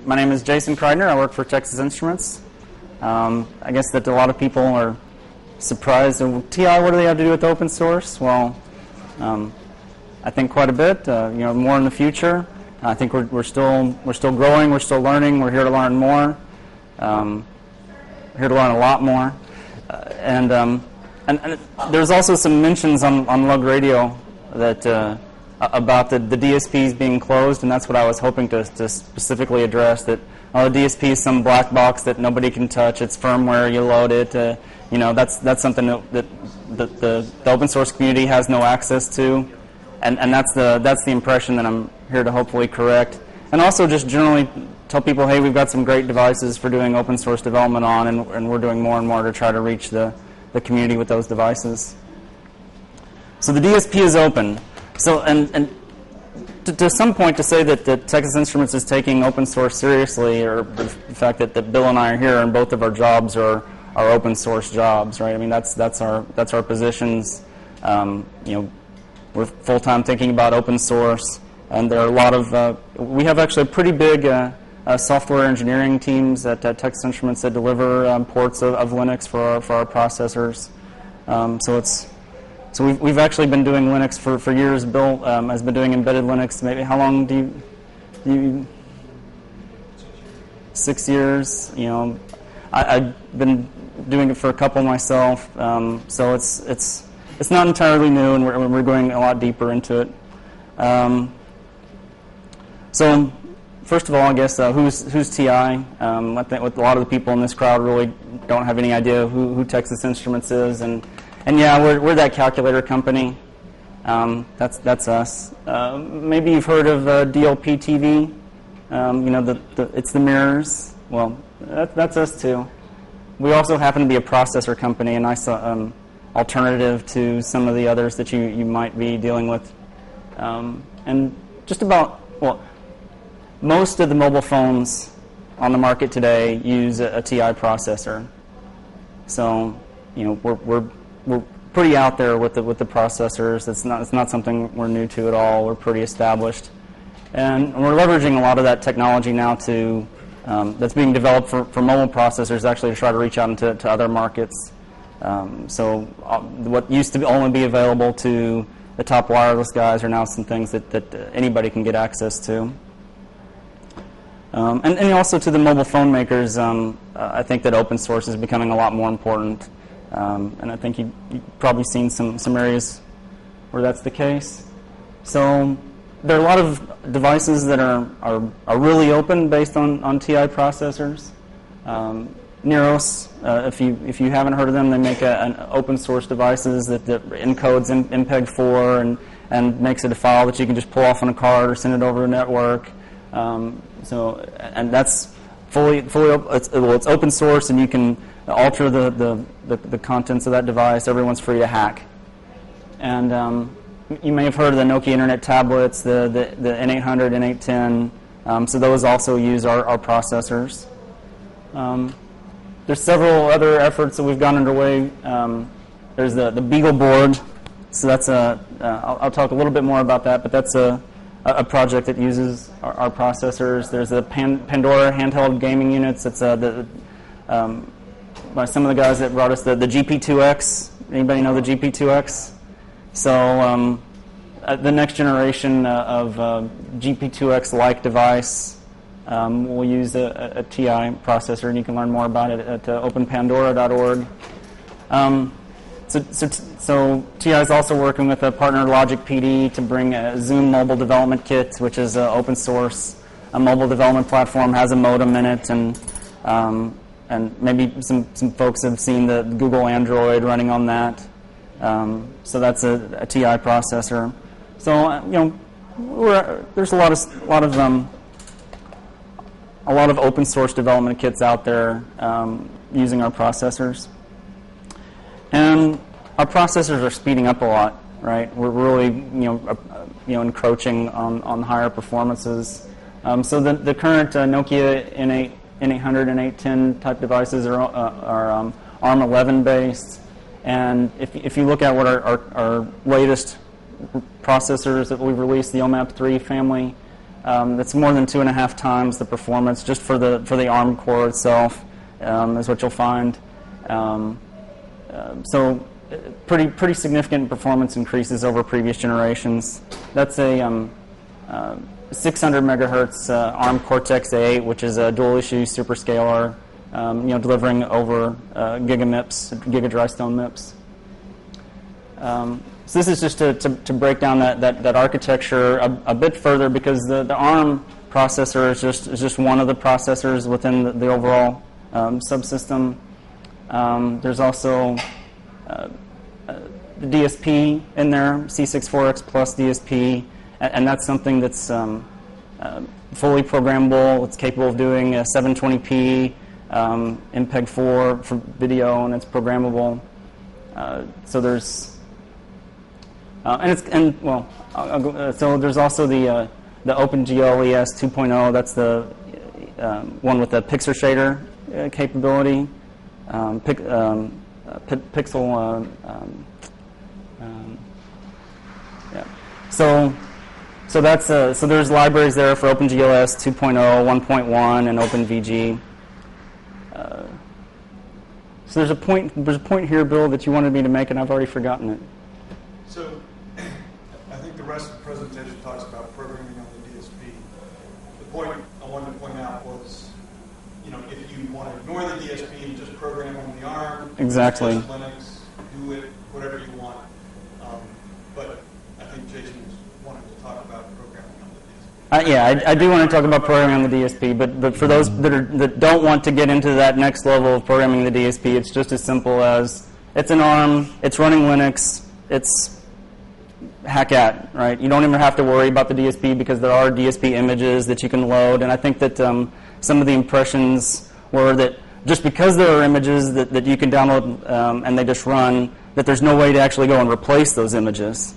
My name is Jason Kridner. I work for Texas Instruments. I guess that a lot of people are surprised. TI, what do they have to do with open source? Well, I think quite a bit. More in the future. I think we're still growing. We're still learning. We're here to learn more. Here to learn a lot more. And there's also some mentions on Lug Radio that about the DSPs being closed, and that's what I was hoping to specifically address. That the DSP is some black box that nobody can touch. It's firmware. You load it. That's something that the open source community has no access to, and that's the impression that I'm here to hopefully correct. And also just generally tell people, hey, we've got some great devices for doing open source development on, and we're doing more and more to try to reach the community with those devices. So the DSP is open. So and to some point to say that Texas Instruments is taking open source seriously, or the fact that Bill and I are here and both of our jobs are open source jobs, right? I mean that's our positions. We're full-time thinking about open source, and there are a lot of we have actually pretty big software engineering teams at Texas Instruments that deliver ports of Linux for our processors. So we've actually been doing Linux for years. Bill has been doing embedded Linux. Maybe how long do you 6 years. I've been doing it for a couple myself. So it's not entirely new, and we're going a lot deeper into it. So first of all, I guess who's TI? I think a lot of the people in this crowd really don't have any idea who Texas Instruments is, and yeah, we're that calculator company. That's us. Maybe you've heard of DLP TV. It's the mirrors. Well, that's us too. We also happen to be a processor company, a nice alternative to some of the others that you might be dealing with. And just about, most of the mobile phones on the market today use a TI processor. So, we're pretty out there with the processors. It's not something we're new to at all. We're pretty established, and we're leveraging a lot of that technology now to that's being developed for mobile processors, actually to try to reach out into other markets. So what used to only be available to the top wireless guys are now some things that anybody can get access to. And also to the mobile phone makers, I think that open source is becoming a lot more important. And I think you've probably seen some areas where that's the case. So there are a lot of devices that are really open based on TI processors. Neros, if you haven't heard of them, they make an open source devices that encodes MPEG-4 and makes it a file that you can just pull off on a card or send it over the network. And that's fully it's open source, and you can alter the contents of that device. Everyone's free to hack. And you may have heard of the Nokia Internet tablets, the N800, N810. So those also use our processors. There's several other efforts that we've got underway. There's the Beagle board. So that's I'll talk a little bit more about that, but that's a project that uses our processors. There's the Pandora handheld gaming units. It's by some of the guys that brought us the GP2X. Anybody know the GP2X? So the next generation of GP2X-like device will use a TI processor, and you can learn more about it at openpandora.org. So TI is also working with a partner, Logic PD, to bring a Zoom mobile development kit, which is an open source mobile development platform, has a modem in it, and maybe some folks have seen the Google Android running on that. So that's a TI processor. So there's a lot of open source development kits out there using our processors. And our processors are speeding up a lot, right? We're really, encroaching on higher performances. So the current Nokia N800 and N810 type devices are ARM 11 based, and if you look at what our latest processors that we've released, the OMAP 3 family, That's more than 2.5 times the performance just for the ARM core itself, is what you'll find. So pretty significant performance increases over previous generations. That's a 600 megahertz ARM Cortex A8, which is a dual issue superscalar, delivering over giga-dry stone MIPS. So this is just to break down that architecture a bit further, because the ARM processor is just one of the processors within the overall subsystem. There's also the DSP in there, C64X plus DSP, and that's something that's fully programmable. It's capable of doing 720p, MPEG-4 for video, and it's programmable. So there's so there's also the OpenGL ES 2.0. That's the one with the pixel shader capability. Pixel. Yeah. So that's so there's libraries there for OpenGL ES 2.0, 1.1, and OpenVG. So there's a point here, Bill, that you wanted me to make, and I've already forgotten it. So I think the rest of the presentation talks about programming on the DSP. The point I wanted to point out was, if you want to ignore the DSP and just program on the ARM, exactly, just Linux, do it whatever you want. But I think Jason wanted to talk about programming on the DSP. Yeah, I do want to talk about programming on the DSP, but for those that don't want to get into that next level of programming the DSP, it's just as simple as it's an ARM, it's running Linux, it's hack at, right? You don't even have to worry about the DSP, because there are DSP images that you can load, and I think that some of the impressions were that just because there are images that you can download and they just run, that there's no way to actually go and replace those images.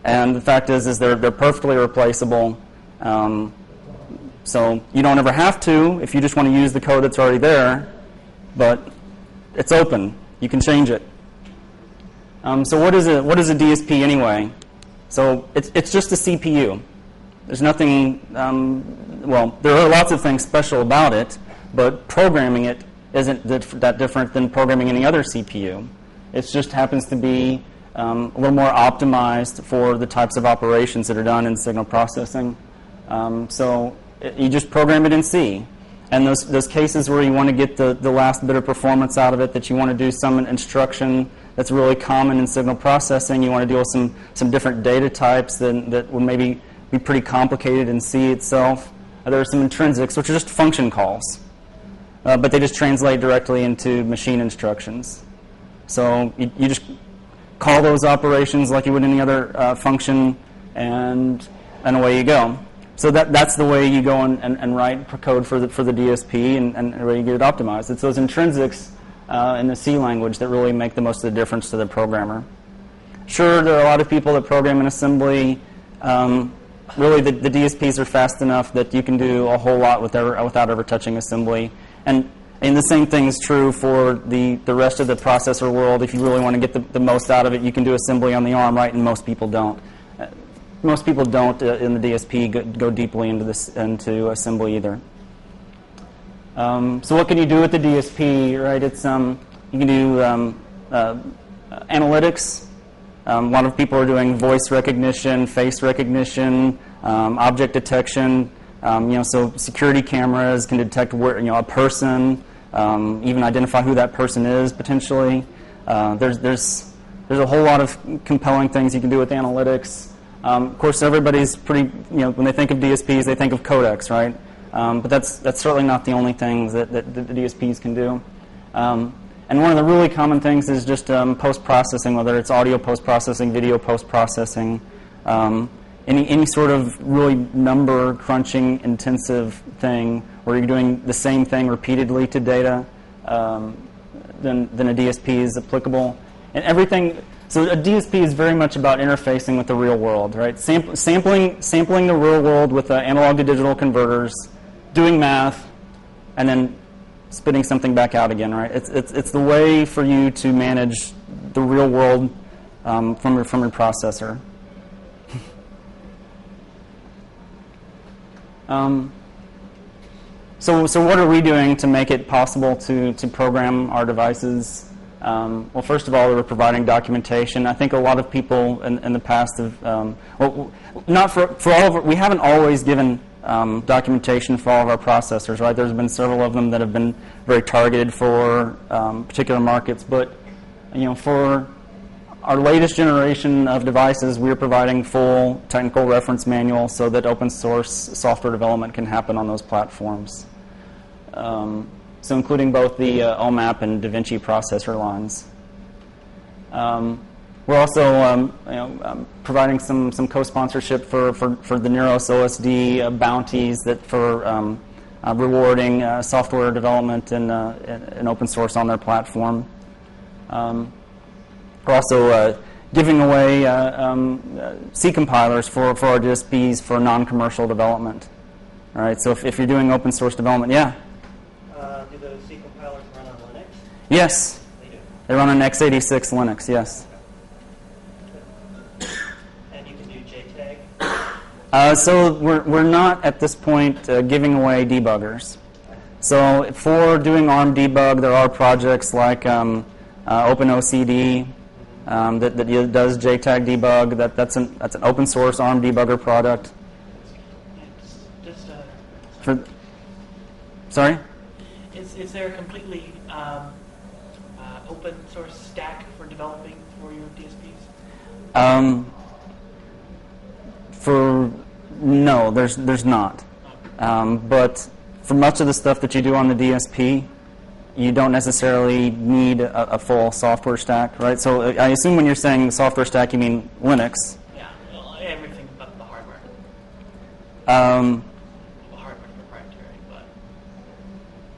And the fact is they're perfectly replaceable. So you don't ever have to if you just want to use the code that's already there, but it's open. You can change it. So what is a DSP anyway? So it's just a CPU. There's nothing, there are lots of things special about it, but programming it isn't that different than programming any other CPU. It just happens to be a little more optimized for the types of operations that are done in signal processing. So you just program it in C. And those cases where you want to get the last bit of performance out of it, that you want to do some instruction that's really common in signal processing, you want to deal with some different data types that would maybe be pretty complicated in C itself. There are some intrinsics, which are just function calls. But they just translate directly into machine instructions. So you just call those operations like you would any other function, and away you go. So that's the way you go and write code for the DSP, and the way you get it optimized. It's those intrinsics in the C language that really make the most of the difference to the programmer. Sure, there are a lot of people that program in assembly. Really, the DSPs are fast enough that you can do a whole lot without ever touching assembly. And the same thing is true for the rest of the processor world. If you really want to get the most out of it, you can do assembly on the ARM, right? And most people don't. Most people don't in the DSP go deeply into assembly either. So what can you do with the DSP, right? It's you can do analytics. A lot of people are doing voice recognition, face recognition, object detection. So security cameras can detect where a person, even identify who that person is potentially. There's a whole lot of compelling things you can do with analytics. Of course, everybody's pretty, when they think of DSPs, they think of codecs, right? But that's certainly not the only thing that the DSPs can do. And one of the really common things is just post-processing, whether it's audio post-processing, video post-processing, any sort of really number crunching intensive thing where you're doing the same thing repeatedly to data, then a DSP is applicable. And everything. So a DSP is very much about interfacing with the real world, right? Sampling the real world with analog to digital converters, doing math, and then spitting something back out again, right? It's the way for you to manage the real world from your processor. So what are we doing to make it possible to program our devices? Well, first of all, we're providing documentation. I think a lot of people in the past have, well, not for all of we haven't always given documentation for all of our processors, right? There's been several of them that have been very targeted for particular markets, but for our latest generation of devices, we're providing full technical reference manual so that open source software development can happen on those platforms. So including both the OMAP and DaVinci processor lines. We're also providing some co-sponsorship for the Neuros OSD bounties that for rewarding software development and open source on their platform. We're also giving away C compilers for our DSPs for non-commercial development. All right, so if you're doing open source development, yeah. Do those C compilers run on Linux? Yes, They do. they run on x86 Linux. Yes. And you can do JTAG? So we're not at this point giving away debuggers. So for doing ARM debug, there are projects like OpenOCD that does JTAG debug. That's an open source ARM debugger product. Sorry? Is there a completely open source stack for developing for your DSPs? No, there's not. But for much of the stuff that you do on the DSP, you don't necessarily need a full software stack, right? So I assume when you're saying the software stack, you mean Linux. Yeah, well, everything but the hardware. The hardware's proprietary, but...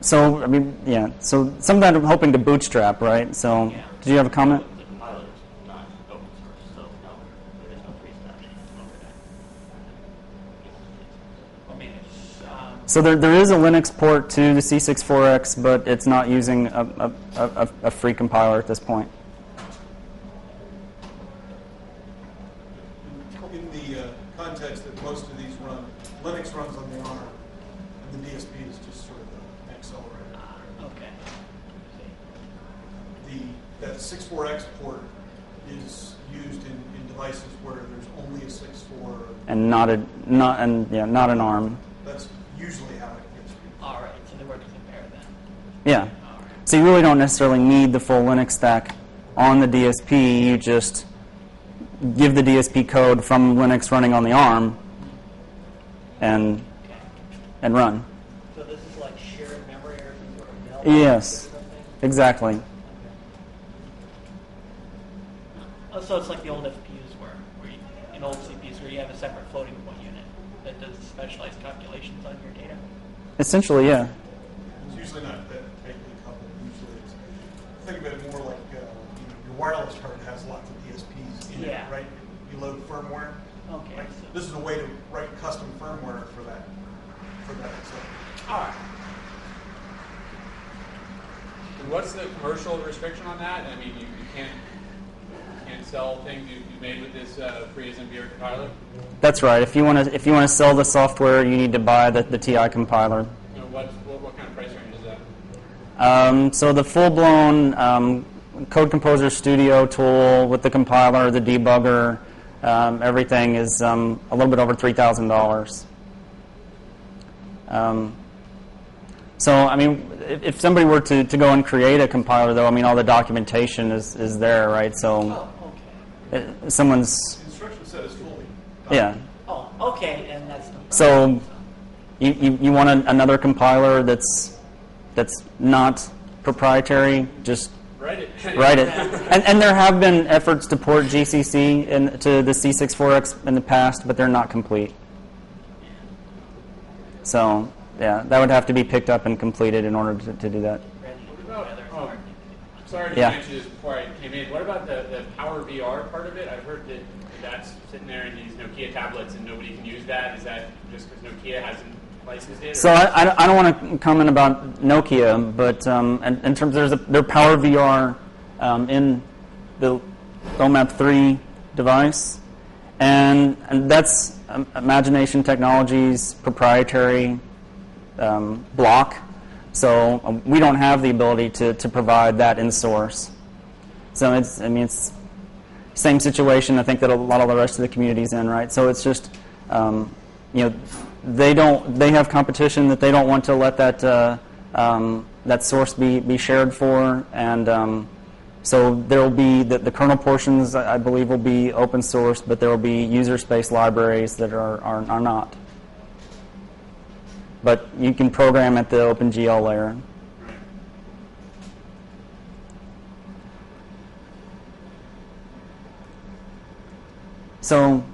So, I mean, yeah. So some of that I'm hoping to bootstrap, right? So, Yeah. Did you have a comment? The compiler is not open source, so no, there is no free stack. I mean, it's... So there is a Linux port to the C64X, but it's not using a free compiler at this point. In the context that most of these run, Linux runs on the ARM, and the DSP is just sort of an accelerator. okay. That 64X port is used in devices where there's only a 64. And not an ARM. That's usually how it gets used. All right, so they work as a pair then. Yeah. All right. So you really don't necessarily need the full Linux stack on the DSP. You just give the DSP code from Linux running on the ARM and run. So this is like shared memory or some sort of mailbox Yes, or something? exactly. Oh, so it's like the old FPUs in old CPUs where you have a separate floating point unit that does specialized calculations on your data. Essentially, yeah. It's usually not that tightly coupled. Usually it's, think of it more like your wireless card has lots of DSPs in Yeah. it, right? You load firmware. Okay. Right? So, This is a way to write custom firmware for that. So, all right. And what's the commercial restriction on that? I mean, you can't sell things you made with this free SMB compiler. That's right. If you want to sell the software, you need to buy the TI compiler. What kind of price range is that? So the full-blown Code Composer Studio tool with the compiler, the debugger, everything is a little bit over $3,000. So, I mean, if somebody were to go and create a compiler, though, I mean, all the documentation is there, right? So, Oh, okay. someone's, the instruction set is fully. yeah. Oh, okay, and that's the... So, you want another compiler that's not proprietary, just Write it. write it. And there have been efforts to port GCC to the C64X in the past, but they're not complete. So, yeah, that would have to be picked up and completed in order to do that. Sorry to Yeah. mention this before I came in. What about the Power VR part of it? I've heard that that's sitting there in these Nokia tablets and nobody can use that. Is that just because Nokia hasn't licensed it? So I don't want to comment about Nokia, but in terms there's Power VR in the OMAP 3 device, and that's Imagination Technologies proprietary block, so we don't have the ability to provide that in source. So it's same situation I think that a lot of the rest of the community's in, right? So it's just they have competition that they don't want to let that source be shared for, and so there will be the kernel portions, I believe, will be open source, but there will be user space libraries that are not. But you can program at the OpenGL layer. So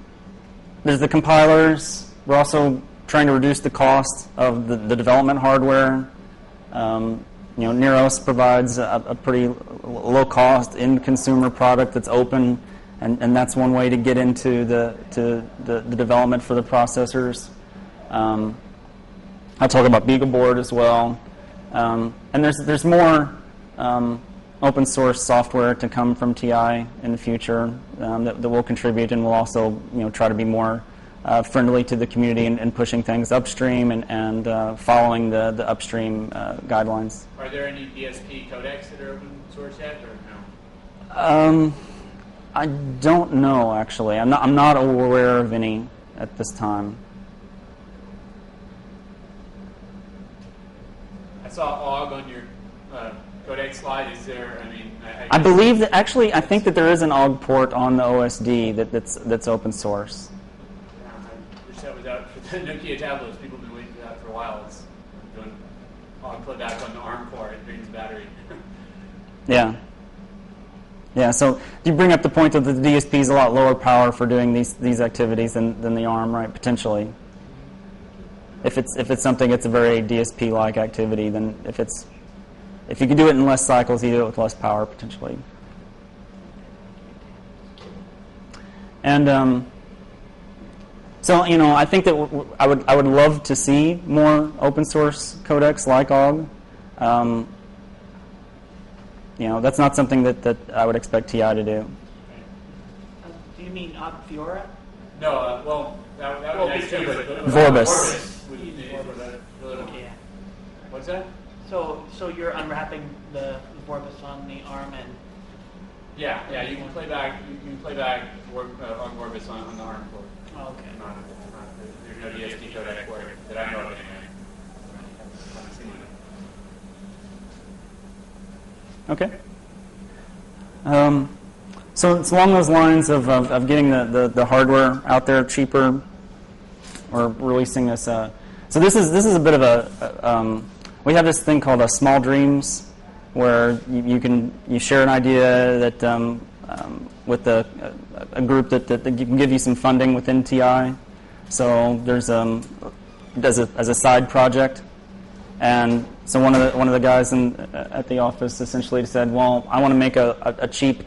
there's the compilers. We're also trying to reduce the cost of the development hardware. Neros provides a pretty low-cost end-consumer product that's open, and that's one way to get into the development for the processors. I'll talk about BeagleBoard as well, and there's more open source software to come from TI in the future that will contribute, and will also try to be more friendly to the community and pushing things upstream and following the upstream guidelines. Are there any DSP codecs that are open source yet, or no? I don't know, actually. I'm not aware of any at this time. I saw OGG on your codec slide. Is there? I believe that actually. I think that there is an OGG port on the OSD that's open source. I wish that was out for the Nokia tablets. People have been waiting for that for a while. It's doing OGG playback on the ARM core. It drains battery. Yeah. Yeah. So you bring up the point that the DSP is a lot lower power for doing these activities than the ARM, right? Potentially. If it's something that's a very DSP-like activity, then if you can do it in less cycles, you do it with less power potentially. And so I think that I would love to see more open source codecs like OGG. That's not something that I would expect TI to do. Do you mean OGG Fiora? No, well, that would be nice too, but Vorbis. Yeah. What's that? So you're unwrapping the Vorbis on the ARM and. Yeah, you can play back. You can play back on Vorbis on the ARM core. Oh, okay. There's no DSP codec for it that I know of anyway. Okay. So it's along those lines of getting the hardware out there cheaper, or releasing this. So this is a bit of a. We have this thing called a Small Dreams, where you share an idea that with a group that can give you some funding within TI. So there's as a side project. And so one of the guys at the office essentially said, well, I want to make a cheap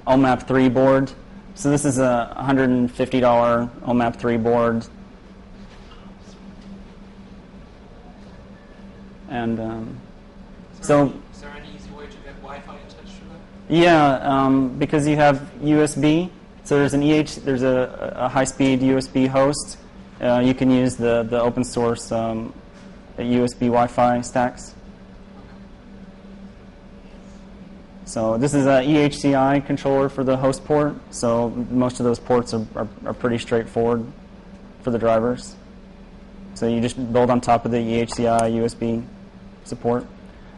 OMAP 3 board. So this is a $150 OMAP 3 board. And Is there any easy way to get Wi-Fi attached to that? Yeah, because you have USB. So there's there's a high-speed USB host. You can use the open source USB Wi-Fi stacks. So this is a EHCI controller for the host port. So most of those ports are pretty straightforward for the drivers. So you just build on top of the EHCI USB support.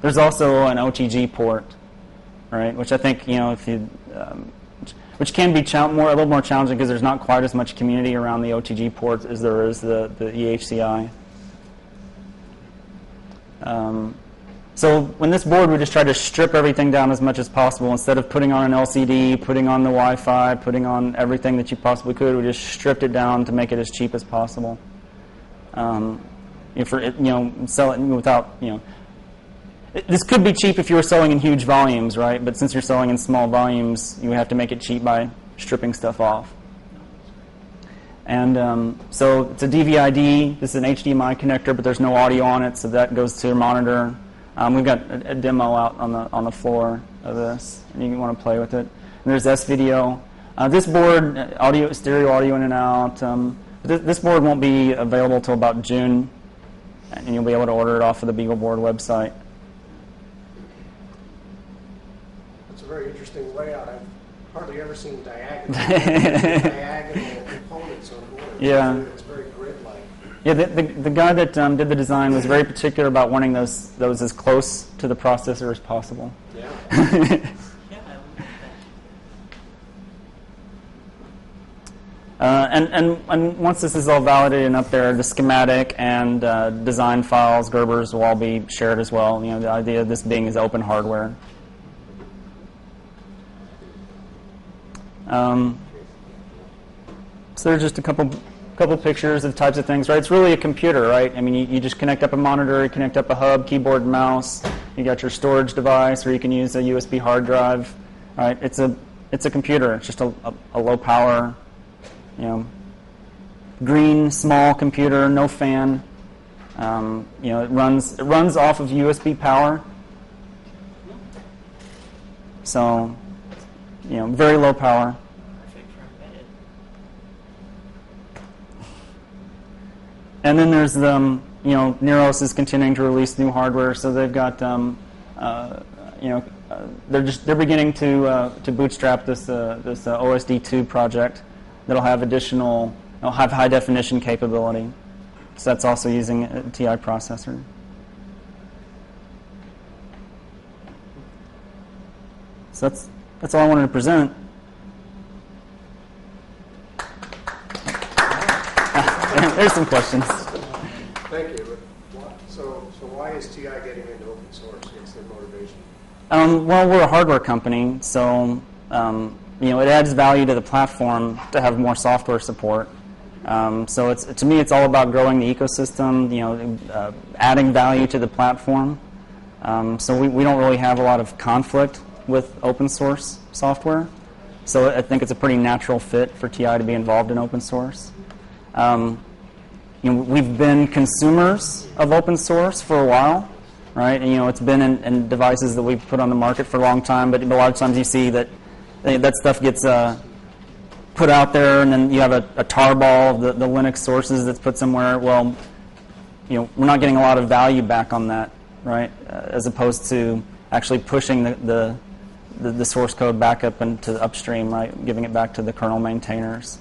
There's also an OTG port, right? Which I think if you which can be a little more challenging because there's not quite as much community around the OTG ports as there is the EHCI. So when this board, we just try to strip everything down as much as possible. Instead of putting on an LCD, putting on the Wi-Fi, putting on everything that you possibly could, we just stripped it down to make it as cheap as possible. Sell it without This could be cheap if you were selling in huge volumes, right? But since you're selling in small volumes, you have to make it cheap by stripping stuff off. And so it's a DVI-D. This is an HDMI connector, but there's no audio on it, so that goes to your monitor. We've got a demo out on the floor of this, and you want to play with it. And there's S-Video. This board, stereo audio in and out. This board won't be available till about June, and you'll be able to order it off of the BeagleBoard website. It's a very interesting layout. I've hardly ever seen diagonal components on board. Yeah. It's very grid-like. Yeah, the guy that did the design was very particular about wanting those as close to the processor as possible. Yeah. Yeah, I like that. And once this is all validated and up there, the schematic and design files, Gerbers, will all be shared as well. You know, the idea of this being is open hardware. So there's just a couple pictures of types of things, right? It's really a computer, right? I mean, you just connect up a monitor, you connect up a hub, keyboard, and mouse. You got your storage device, or you can use a USB hard drive, right? It's a computer. It's just a low power, you know, green small computer, no fan. You know, it runs off of USB power. So, you know, very low power. Perfect for embedded. And then there's you know, Neros is continuing to release new hardware, so they've got you know, they're beginning to bootstrap this OSD2 project that'll have it'll have high definition capability. So that's also using a TI processor. So that's all I wanted to present. There's some questions. Thank you. So why is TI getting into open source? What's their motivation? Well, we're a hardware company, so you know, it adds value to the platform to have more software support. So to me, it's all about growing the ecosystem. You know, adding value to the platform. So we don't really have a lot of conflict with open source software. So I think it's a pretty natural fit for TI to be involved in open source. You know, we've been consumers of open source for a while, right? And, you know, it's been in devices that we've put on the market for a long time, but a lot of times you see that stuff gets put out there, and then you have a tarball of the Linux sources that's put somewhere. Well, you know, we're not getting a lot of value back on that, right? As opposed to actually pushing the source code back up into the upstream, right? Giving it back to the kernel maintainers.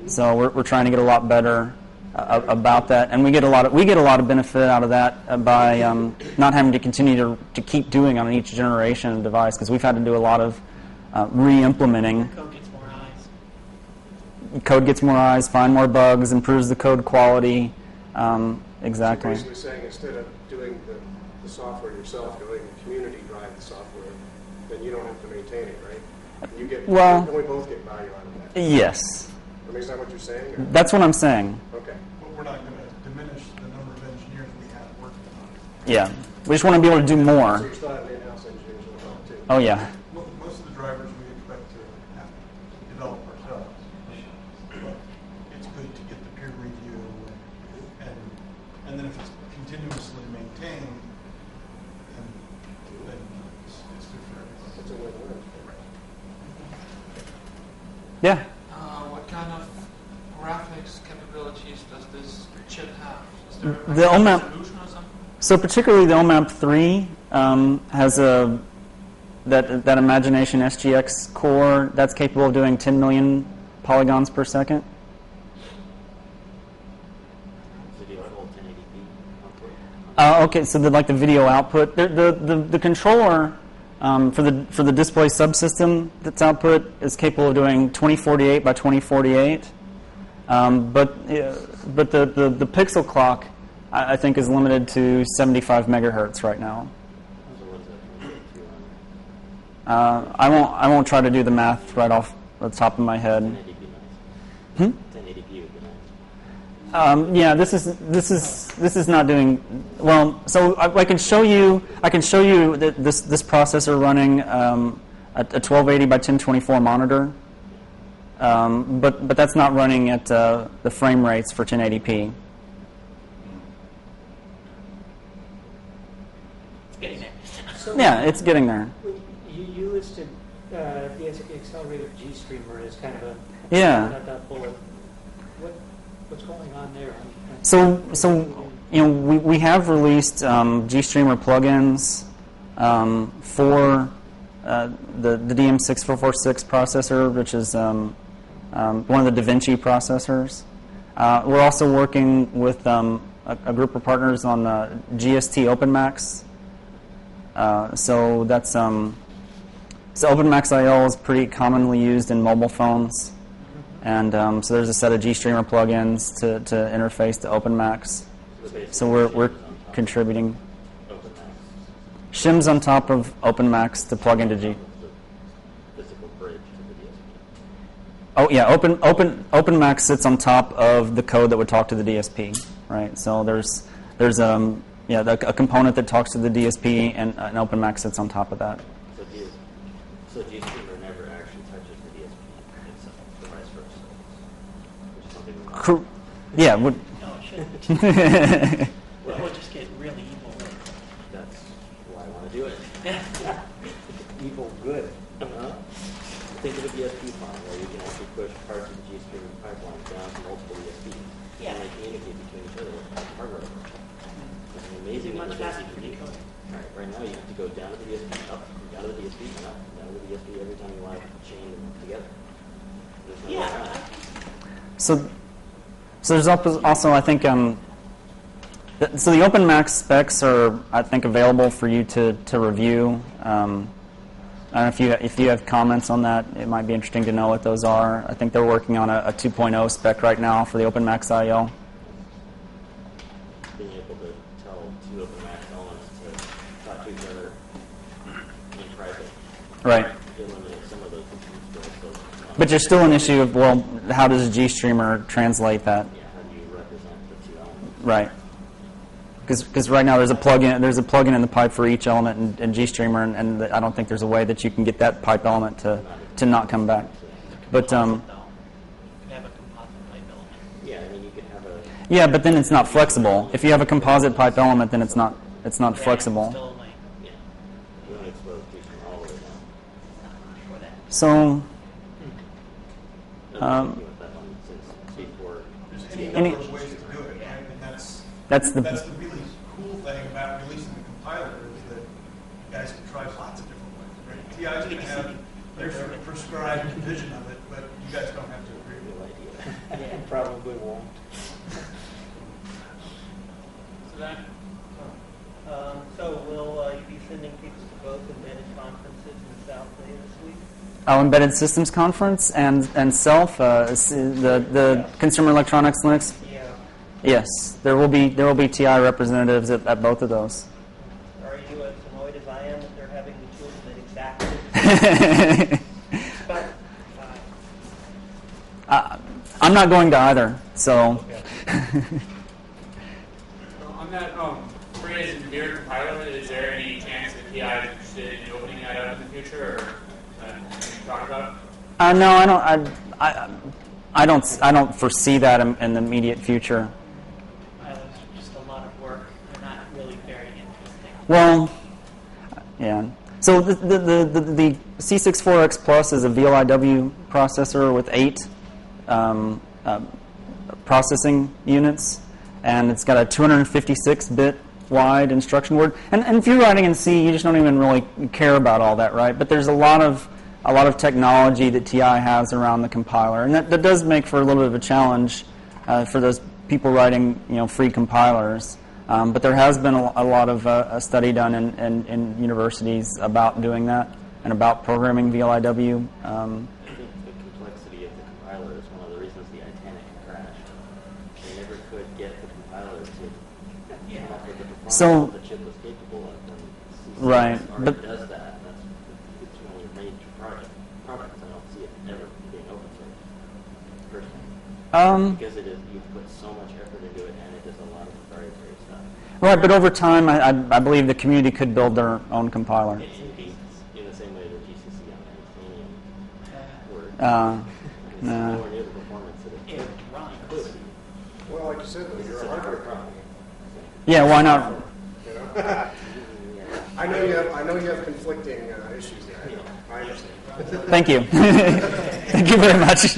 So we're trying to get a lot better about that, and we get a lot of benefit out of that by not having to continue to keep doing on each generation of device, because we've had to do a lot of re-implementing. Code gets more eyes. Code gets more eyes, find more bugs, improves the code quality. Exactly. So you're basically saying instead of doing the software yourself, you're letting the community drive the software, then you don't have to maintain it, right? You get, Well, and we both get value out of that. Yes. I mean, is that what you're saying? Or? That's what I'm saying. Okay. But we're not going to diminish the number of engineers we have working on it. Yeah. We just want to be able to do So more. you still have in-house engineers as well, too. Oh, yeah. Most of the drivers we expect to have to develop ourselves. But it's good to get the peer review, and then if it's continuously maintained, then it's good for everybody. It's a win-win. Yeah. What kind of graphics capabilities does this chip have? Is there The OMAP solution or something? So particularly the OMAP 3 has that Imagination SGX core that's capable of doing 10 million polygons per second. Video full 1080p. Okay, so the video output, the controller for the display subsystem that's output is capable of doing 2048 by 2048, but the pixel clock I think is limited to 75 megahertz right now. So what is that? I won't try to do the math right off the top of my head. 1080p nice. 1080p would be nice. Yeah, this is not doing well. So I can show you that this processor running a 1280 by 1024 monitor, but that's not running at the frame rates for 1080p. It's getting there. So Yeah, it's getting there. You listed the accelerator GStreamer as kind of a Yeah. bullet. What's going on there? So we have released GStreamer plugins for the DM6446 processor, which is one of the DaVinci processors. We're also working with a group of partners on GST OpenMax. So that's so OpenMax IO is pretty commonly used in mobile phones, and so there's a set of GStreamer plugins to interface to OpenMax. So we're contributing. Shim's on top of OpenMax to plug into G. Oh yeah, OpenMax sits on top of the code that would talk to the DSP, right? So there's a component that talks to the DSP, and OpenMax sits on top of that. So GStreamer never actually touches the DSP itself, or vice versa. Yeah. No, it shouldn't. Well, it would just get really evil. That's why I want to do it. Evil good. Think of a DSP farm where you can actually push parts of the GStreamer pipeline down to multiple DSPs. Yeah. And they communicate between each other with hardware. It's an amazing Much interface faster you for can do. decoding. Right now you have to go down to the DSP, up, down to the DSP, and up, down to the DSP every time you want to chain them together. There's no way around it. So there's also, I think, so the OpenMax specs are, I think, available for you to review. I don't know if you have comments on that. It might be interesting to know what those are. I think they're working on a 2.0 spec right now for the OpenMax IO. Being able to tell two OpenMax elements to talk to each other in private. Right. Eliminate some of those issues. But there's still an issue of, well, how does GStreamer translate that? Yeah, how do you represent the two elements? Right. Because right now there's a plugin in the pipe for each element in GStreamer, and I don't think there's a way that you can get that pipe element to not come back. But You can have a composite pipe element. Yeah, I mean you could have a yeah, but then it's not flexible. If you have a composite pipe element, then it's not flexible. Still like, you want to expose GStreamer all the way down. for that. So I've been working with that one since before. There's any Any- number of ways to do it, right? And that's the really cool thing about releasing the compiler is that you guys can try lots of different ways, right? TI's going to have their sort of prescribed vision of it, but you guys don't have to agree with it. Yeah, probably won't. So will you be sending people to both embedded conferences in South Bay this week? Embedded Systems Conference and SELF, the Consumer Electronics Linux. Yeah. Yes, there will be TI representatives at both of those. Are you as annoyed as I am that they're having the tools that exactly? I'm not going to either, so. On that free as engineer compiler, is there any chance that TI is interested in opening that up in the future, or can you talk about? No, I don't foresee that in the immediate future. It's just a lot of work. They're not really very interesting. Well, yeah. So the C64X Plus is a VLIW processor with 8 processing units, and it's got a 256-bit wide instruction word. And if you're writing in C, you just don't even really care about all that, right? But there's a lot of technology that TI has around the compiler, and that does make for a little bit of a challenge for those people writing free compilers. But there has been a lot of study done in universities about doing that and about programming VLIW. I think the complexity of the compiler is one of the reasons the Titanic crashed. They never could get the compiler to come up with the performance So- that the chip was capable of. And C6 Right, already but- does that. It's one of your major products. I don't see it ever being open source, personally. Because it is, you put so much effort into it, and it does a lot of proprietary stuff. Right, but over time, I believe the community could build their own compiler. It's in the same way that GCC on Titanium works. Nah. It's nowhere near the performance that it It runs. could. Well, like you said, though, you're a hardware company. Yeah, why not? You know? I know you have conflicting issues there. I understand. Thank you. Thank you very much.